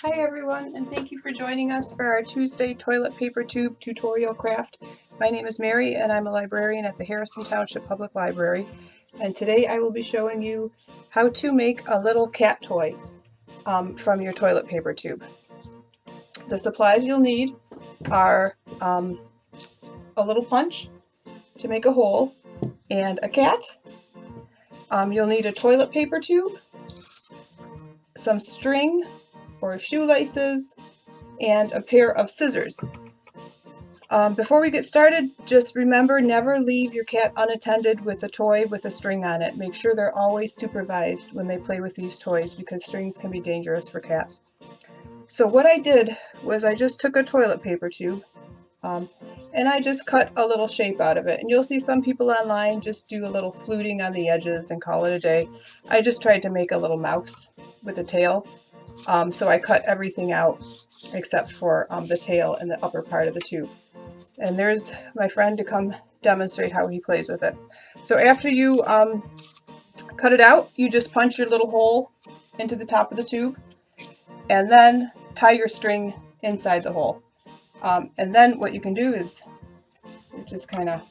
Hi everyone, and thank you for joining us for our Tuesday toilet paper tube tutorial craft. My name is Mary and I'm a librarian at the Harrison Township Public Library. And today I will be showing you how to make a little cat toy from your toilet paper tube. The supplies you'll need are a little punch to make a hole and a cat. You'll need a toilet paper tube, some string or shoelaces, and a pair of scissors. Before we get started, just remember never leave your cat unattended with a toy with a string on it. Make sure they're always supervised when they play with these toys because strings can be dangerous for cats. So what I did was I just took a toilet paper tube and I just cut a little shape out of it. And you'll see some people online just do a little fluting on the edges and call it a day. I just tried to make a little mouse with a tail. So I cut everything out except for the tail and the upper part of the tube. And there's my friend to come demonstrate how he plays with it. So after you cut it out, you just punch your little hole into the top of the tube and then tie your string inside the hole. And then what you can do is just kind of